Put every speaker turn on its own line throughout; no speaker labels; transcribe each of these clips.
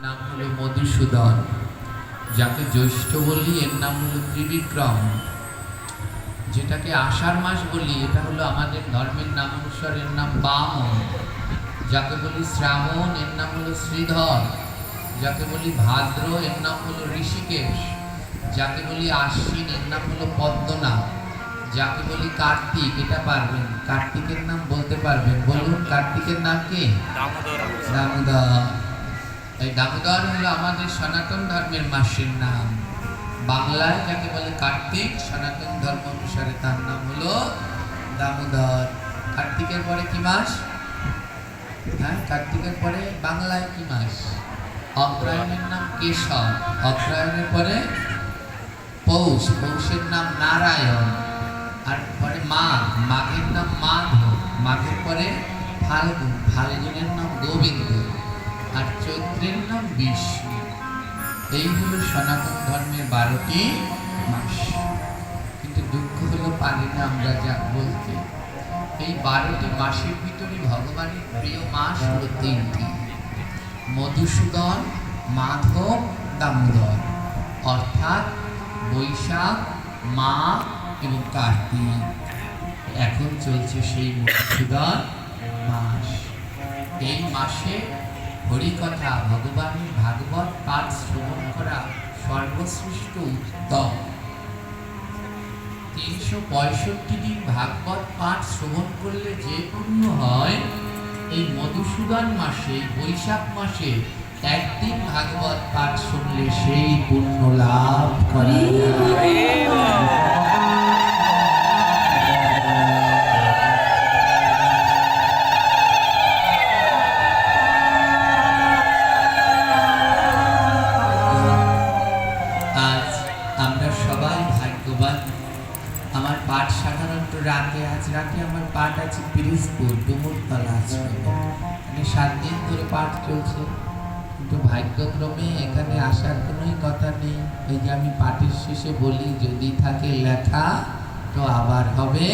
নাম হলো মধুসূদন, যাকে জ্যৈষ্ঠ বলি এর নাম হলো ত্রিবিক্রম, যেটাকে আষাঢ় মাস বলি এটা হলো আমাদের ধর্মের নাম অনুসারে এর নাম বামন, যাকে বলি শ্রাবণ এর নাম হলো শ্রীধর, যাকে বলি ভাদ্র এর নাম হলো ঋষিকেশ, যাকে বলি আশ্বিন এর নাম হলো পদ্মনাভ, যাকে বলি কার্তিক এটা পারবেন, কার্তিকের নাম বলতে পারবেন, বলুন কার্তিকের নাম কি? দামোদর। এই দামোদর হলো আমাদের সনাতন ধর্মের মাসের নাম। বাংলায় যাকে বলে কার্তিক, সনাতন ধর্ম অনুসারে তার নাম হলো দামোদর। কার্তিকের পরে কি মাস? হ্যাঁ, কার্তিকের পরে বাংলায় কি মাস? অগ্রহায়ণের নাম কেশব, অগ্রহায়ণের পরে পৌষ, পৌষের নাম নারায়ণ, আর পরে মাঘ, মাঘের নাম মাধব, মাঘের পরে ফাল্গুন, ফাল্গুনের নাম গোবিন্দ, আর চৈত্রের নাম বিষ্ণু। এই হলো সনাতন ধর্মের 12টি মাস। কিন্তু দুঃখ হলো পারি না আমরা যা বলতে। এই 12টি মাসের ভিতরে ভগবানের প্রিয় মাস হলো 3টি: মধুসূদন, মাধব, দামোদর, অর্থাৎ বৈশাখ, মাঘ এবং কার্তিক। এখন চলছে সেই মধুসূদন মাস। এই মাসে হরিকথা, ভগবানের ভাগবত পাঠ শ্রবণ করা সর্বশ্রেষ্ঠ উত্তম। 365 দিন ভাগবত পাঠ শ্রবণ করলে যে পুণ্য হয়, এই মধুসূদন মাসে, বৈশাখ মাসে একদিন ভাগবত পাঠ শুনলে সেই পুণ্য লাভ করা যায়। আজ আমরা সবাই ভাগ্যবান। আমার পাঠ সাধারণত রাতে, আজ রাতে আমার পাঠ আছে পিরিজপুর ডুমুরতলা হাসপাতালে, 7 দিন ধরে পাঠ চলছে। কিন্তু ভাগ্যক্রমে এখানে আসার কোনোই কথা নেই। এই যে আমি পাঠের শেষে বলি, যদি থাকে লেখা তো আবার হবে,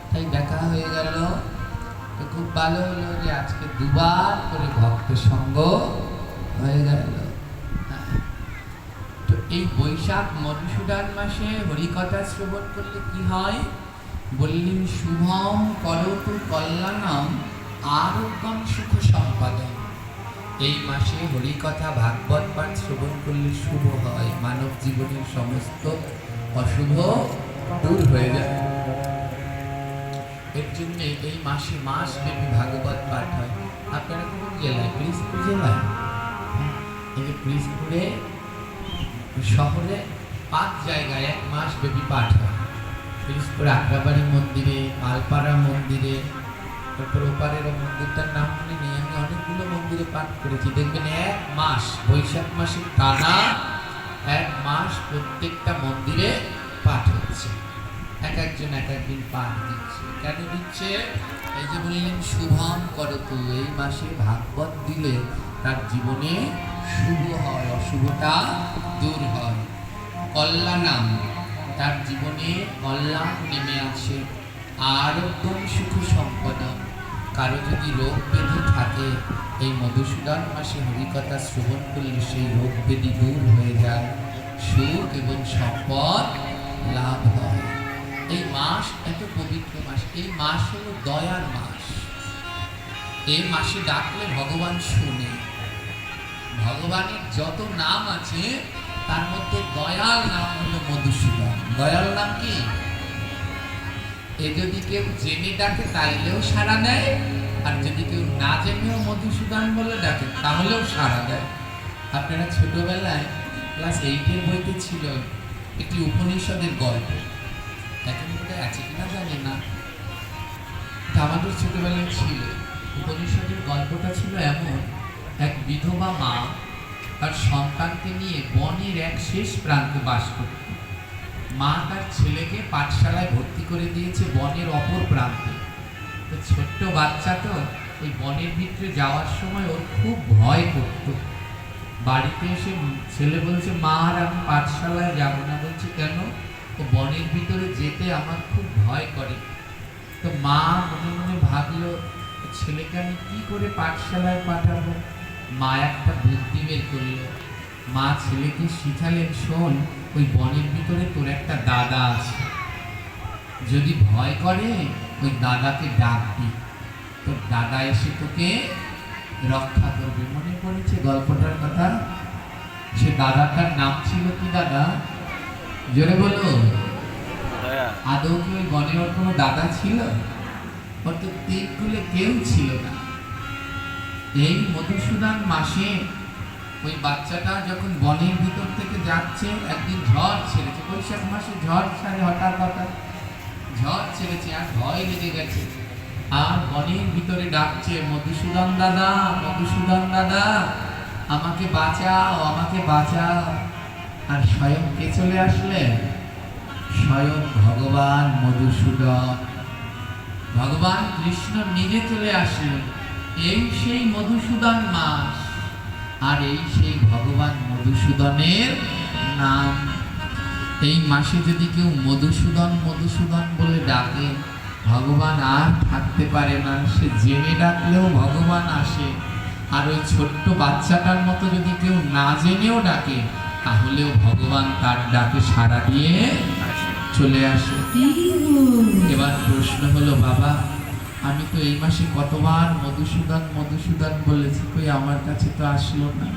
তাই দেখা হয়ে গেল। তো খুব ভালো হলো যে আজকে 2বার করে ভক্ত সঙ্গ হয়ে গেল। তো এই বৈশাখ মধুসূদন মাসে হরিকথা শ্রবণ করলে কি হয়? বললেন শুভম করতু কল্যাণম আরোগ্যম সুখ সম্পাদন। এই মাসে হরিকথা ভাগবত পাঠ শ্রবণ করলে শুভ হয়, মানব জীবনের সমস্ত অশুভ দূর হয়ে যায়। এর জন্য এই মাসে মাস ব্যাপী ভাগবত পাঠ হয়। আপনারা কোন জেলায়? পিরিজপুর জেলায়। এই পিরিজপুরে শহরে 5 জায়গায় 1 মাস ব্যাপী পাঠ হয়। পিরিজপুর আগ্রাবাড়ি মন্দিরে, মালপাড়া মন্দিরে, তারপর ওপারের মন্দিরটার নাম মনে নেই, আমি অনেকগুলো মন্দিরে পাঠ করেছি। দেখবেন 1 মাস, বৈশাখ মাসে টানা 1 মাস প্রত্যেকটা মন্দিরে পাঠ হচ্ছে। একজন এক একদিন পাঠ দিচ্ছে। কেন দিচ্ছে? এই যে বললেন শুভম করতু, এই মাসে ভাগবত দিলে তার জীবনে শুভ হয়, অশুভটা দূর হয়। কল্যাণাম, তার জীবনে কল্যাণ নেমে আসে। আরোগ্যম সুখ সম্পদম, কারো যদি রোগ ব্যাধি থাকে, এই মধুসূদন মাসে হরিকথা শ্রবণ করলে সেই রোগ ব্যাধি দূর হয়ে যায়, সুখ এবং সম্পদ লাভ হয়। এই মাস এত পবিত্র মাস। এই মাস হলো দয়ার মাস। এই মাসে ডাকলে ভগবান শুনে। ভগবানের যত নাম আছে তার মধ্যে দয়াল নাম হলো মধুসূদন। দয়াল নাম কি? এ যদি কেউ জেনে ডাকে তাইলেও সাড়া দেয়, আর যদি কেউ না জেনেও মধুসূদন বলে ডাকে তাহলেও সাড়া দেয়। আপনারা ছোটবেলায় ক্লাস 8-এর বইতে ছিল একটি উপনিষদের গল্প, এখন বোধহয় আছে কিনা জানি না, আমাদের ছোটবেলায় ছিল। উপনিষদের গল্পটা ছিল এমন: এক বিধবা মা তার সন্তানকে নিয়ে বনের এক শেষ প্রান্তে বাস করত। মা তার ছেলেকে পাঠশালায় ভর্তি করে দিয়েছে বনের অপর প্রান্তে। তো ছোট্ট বাচ্চা তো ওই বনের ভিতরে যাওয়ার সময় ওর খুব ভয় করত। বাড়িতে এসে ছেলে বলছে, মা আর আমি পাঠশালায় যাব না। বলছে কেন? ও বনের ভিতরে যেতে আমার খুব ভয় করে। তো মা মনে মনে ভাবলো, ছেলেকে আমি কি করে পাঠশালায় পাঠাবো? মা একটা বুদ্ধি বের করলো। মা ছেলেকে শিখালেন, শোন, ওই বনের ভিতরে তোর একটা দাদা আছে, যদি ভয় করে ওই দাদাকে ডাকবি, তোর দাদা এসে তোকে রক্ষা করবে। মনে পড়েছে গল্পটার কথা? সে দাদাটার নাম ছিল কি দাদা? জোরে বলো। আদৌ কি ওই বনে ওর কোনো দাদা ছিল? ওর তো দিকগুলো কেউ ছিল না। এই মধুসূদন মাসে ওই বাচ্চাটা যখন বনের ভিতর থেকে যাচ্ছে, একদিন ঝড় ছেড়েছে। বৈশাখ মাসে ঝড় ছাড়ে হঠাৎ ঝড় ছেড়েছে, আর ভয় লেগে গেছে। আর বনের ভিতরে ডাকছে, মধুসূদন দাদা, মধুসূদন দাদা, আমাকে বাঁচাও, আমাকে বাঁচাও। আর স্বয়ং কে চলে আসলেন? স্বয়ং ভগবান মধুসূদন, ভগবান কৃষ্ণ নিজে চলে আসলেন। এই সেই মধুসূদন মাস, আর এই সেই ভগবান মধুসূদনের নাম। এই মাসে যদি কেউ মধুসূদন মধুসূদন বলে ডাকে, ভগবান আর থাকতে পারে না, সে জেনে ডাকলেও ভগবান আসে। আর ওই ছোট্ট বাচ্চাটার মতো যদি কেউ না জেনেও ডাকে, তাহলেও ভগবান তার ডাকে সাড়া দিয়ে চলে আসে। এবার প্রশ্ন হলো, বাবা আমি তো এই মাসে কতবার মধুসূদন মধুসূদন বলেছি, কই আমার কাছে তো আসলো না।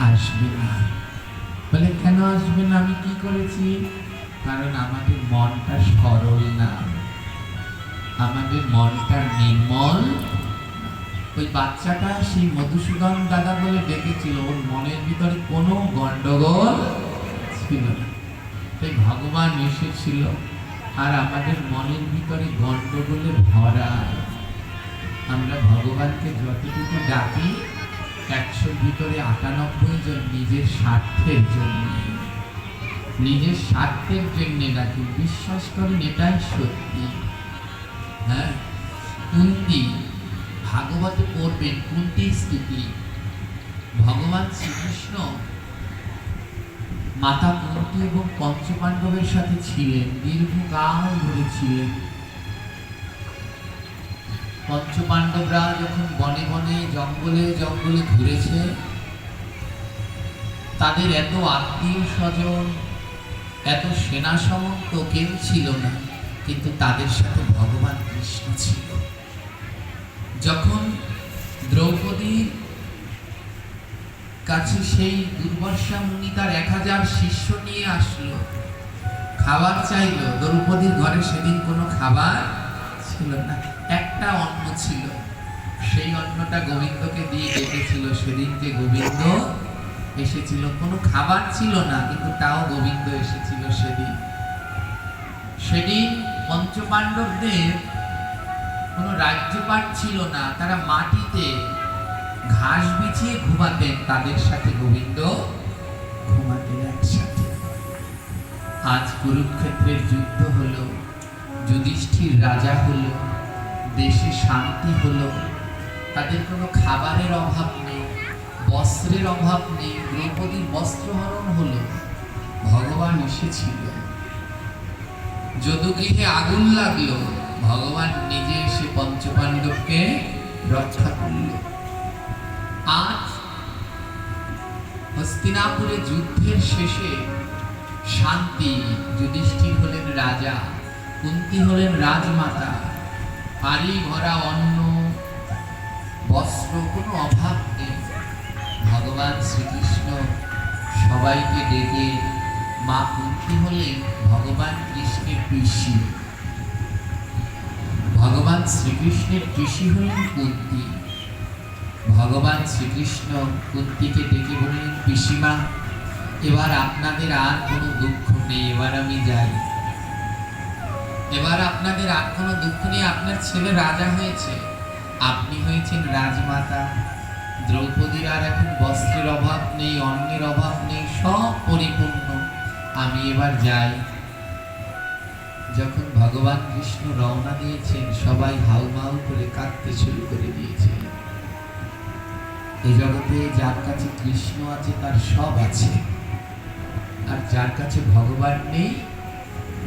আসবে না বলে, কেন আসবে না? আমি কি করেছি? কারণ আমাদের মনটা সরল না, আমাদের মনটা নির্মল। ওই বাচ্চাটা সেই মধুসূদন দাদা বলে ডেকেছিল, ওর মনের ভিতরে কোনো গন্ডগোল ছিল না। তাই ভগবান এসেছিল, আর আমাদের মনের ভিতরে গন্ডগোলে ভরা। আমরা ভগবানকে যতটুকু ডাকি, 100-র ভিতরে 98 জন নিজের স্বার্থের জন্য, নিজের স্বার্থের জন্য ডাকি। বিশ্বাস করেন, এটাই সত্যি। হ্যাঁ, কুন্তি ভাগবতে পড়বেন, কুন্তির স্তুতি। ভগবান শ্রীকৃষ্ণ মাতা কুন্তি এবং পঞ্চপাণ্ডবের সাথে ছিলেন, দীর্ঘকাল ধরে ছিলেন। পঞ্চপাণ্ডবরা যখন বনে বনে জঙ্গলে জঙ্গলে ঘুরেছে, তাদের এত আত্মীয় স্বজন, এত সেনা সামন্ত কেউ ছিল না, কিন্তু তাদের সাথে ভগবান কৃষ্ণ ছিল। যখন দ্রৌপদীর কাছে সেই দুর্বাসা মুনি তার 1000 শিষ্য নিয়ে আসলো, খাবার চাইল। দ্রৌপদীর ঘরে সেদিন কোনো খাবার ছিল না, একটা অন্ন ছিল। সেই অন্নটা গোবিন্দকে দিয়ে ডেকেছিল। সেদিন যে গোবিন্দ এসেছিল, কোনো খাবার ছিল না, কিন্তু তাও গোবিন্দ এসেছিল সেদিন। সেদিন পঞ্চপাণ্ডবদের কোনো রাজ্যপাট ছিল না, তারা মাটিতে ঘাস বিছিয়ে ঘুমাতেন, তাদের সাথে গোবিন্দ ঘুমাতেন একসাথে। আজ কুরুক্ষেত্রের যুদ্ধ হলো, যুধিষ্ঠির রাজা হলো, দেশে শান্তি হলো, তাদের কোনো খাবারের অভাব নেই, বস্ত্রের অভাব নেই, দ্রৌপদীর বস্ত্রহরণ হলো, ভগবান এসেছিল। যদুগৃহে আগুন লাগলো, ভগবান নিজে এসে পঞ্চপাণ্ডবকে রক্ষা করল। আজ হস্তিনাপুরে যুদ্ধের শেষে শান্তি। যুধিষ্ঠির হলেন রাজা, কুন্তি হলেন রাজমাতা, হাড়ি ভরা অন্ন বস্ত্র, কোনো অভাব নেই। ভগবান শ্রীকৃষ্ণ সবাইকে ডেকে, মা কুন্তি হলেন ভগবান কৃষ্ণের পিসি, ভগবান শ্রীকৃষ্ণের পিসি হলেন কুন্তি। ভগবান শ্রীকৃষ্ণ কুন্তিকে ডেকে বললেন, পিসিমা এবার আপনাদের আর কোনো দুঃখ নেই, এবার আমি যাই। এবার আপনাদের আর কোনো দুঃখ নেই, আপনার ছেলে রাজা হয়েছে, আপনি হয়েছেন রাজমাতা। দ্রৌপদীর আর এখন বস্ত্রের অভাব নেই, অন্নের অভাব নেই, সব পরিপূর্ণ, আমি এবার যাই। যখন ভগবান কৃষ্ণ রওনা দিয়েছেন, সবাই হাউমাউ করে কাঁদতে শুরু করে দিয়েছে। এই জগতে যার কাছে কৃষ্ণ আছে তার সব আছে, আর যার কাছে ভগবান নেই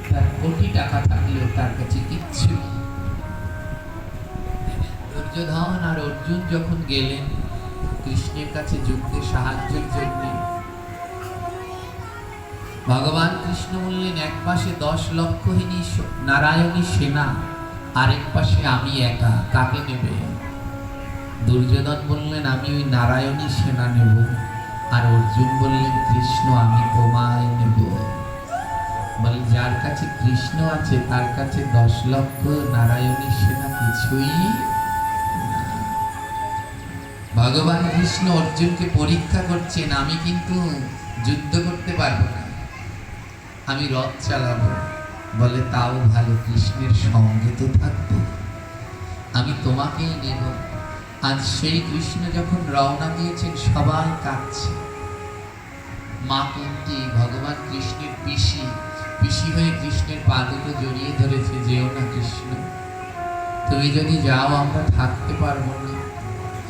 তার কোটি টাকা থাকলেও তার কাছে কিচ্ছু। দুর্যোধন আর অর্জুন যখন গেলেন কৃষ্ণের কাছে যুদ্ধে সাহায্যের জন্য। ভগবান কৃষ্ণ বললেন, এক পাশে 10 লক্ষহীনী নারায়ণী সেনা, আরেক পাশে আমি একা, কাকে নেবে? দুর্যোধন বললেন, আমি ওই নারায়ণী সেনা নেব। আর অর্জুন বললেন, কৃষ্ণ আমি তোমায় নেব। বলে, যার কাছে কৃষ্ণ আছে তার কাছে 10 লক্ষ নারায়ণী সেনা কিছুই না। ভগবান কৃষ্ণ অর্জুনকে পরীক্ষা করছেন, আমি কিন্তু যুদ্ধ করতে পারবো না, আমি রথ চালাবো। বলে, তাও ভালো, কৃষ্ণের সঙ্গে তো থাকবো, আমি তোমাকেই নেব। আজ সেই কৃষ্ণ যখন রওনা দিয়েছেন, সবাই কাঁদছে। মা কুন্তি ভগবান কৃষ্ণের পিসি হয়ে কৃষ্ণের পা দুটো জড়িয়ে ধরেছে, যেও না কৃষ্ণ, তুমি যদি যাও আমরা থাকতে পারবো না,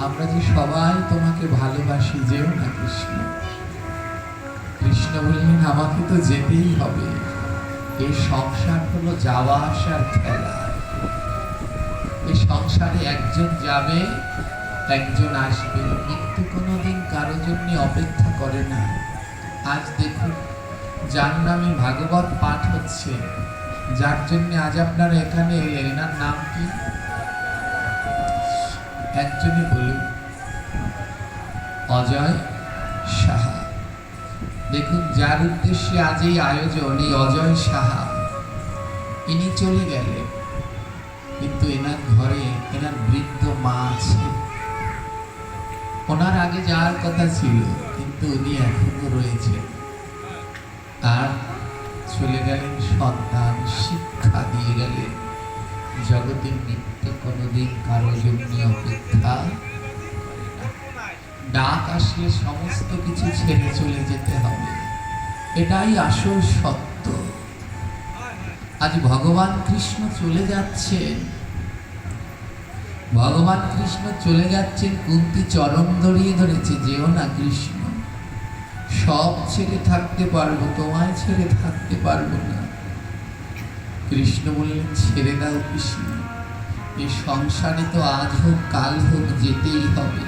আমরা যে সবাই তোমাকে ভালোবাসি, যেও না কৃষ্ণ। কৃষ্ণ বললেন, আমাকে তো যেতেই হবে, এই সংসার হলো যাওয়া আসার খেলা। এই সংসারে একজন যাবে, একজন আসবে, মৃত্যু কোনোদিন কারো জন্য অপেক্ষা করে না। আজ দেখুন, যার নামে ভাগবত পাঠ হচ্ছে, যার জন্য আজ আপনারা এখানে এলেন, এনার নাম কি? একজনই বলুন। অজয় সাহা। দেখুন, যার উদ্দেশ্যে আজ এই আয়োজন, এই অজয় সাহা, ইনি চলে গেলেন, কিন্তু এনার ঘরে এনার বৃদ্ধ মা আছে। ওনার আগে যাওয়ার কথা ছিল, কিন্তু উনি এখনো রয়েছেন। আর চলে গেলেন সন্তান, শিক্ষা দিয়ে গেলেন। জগতের মৃত্যু কোনোদিন কারো জন্য অপেক্ষা করে না। ডাক আসলে সমস্ত কিছু ছেড়ে চলে যেতে হবে, এটাই আসল সত্য। আজ ভগবান কৃষ্ণ চলে যাচ্ছেন, ভগবান কৃষ্ণ চলে যাচ্ছেন, কুন্তি চরণ ধরিয়ে ধরেছে, যেও না কৃষ্ণ, সব ছেড়ে থাকতে পারবো, তোমায় ছেড়ে থাকতে পারবো না। কৃষ্ণ বললেন, ছেড়ে দাও কৃষ্ণ, এই সংসারে তো আজ হোক কাল হোক যেতেই হবে।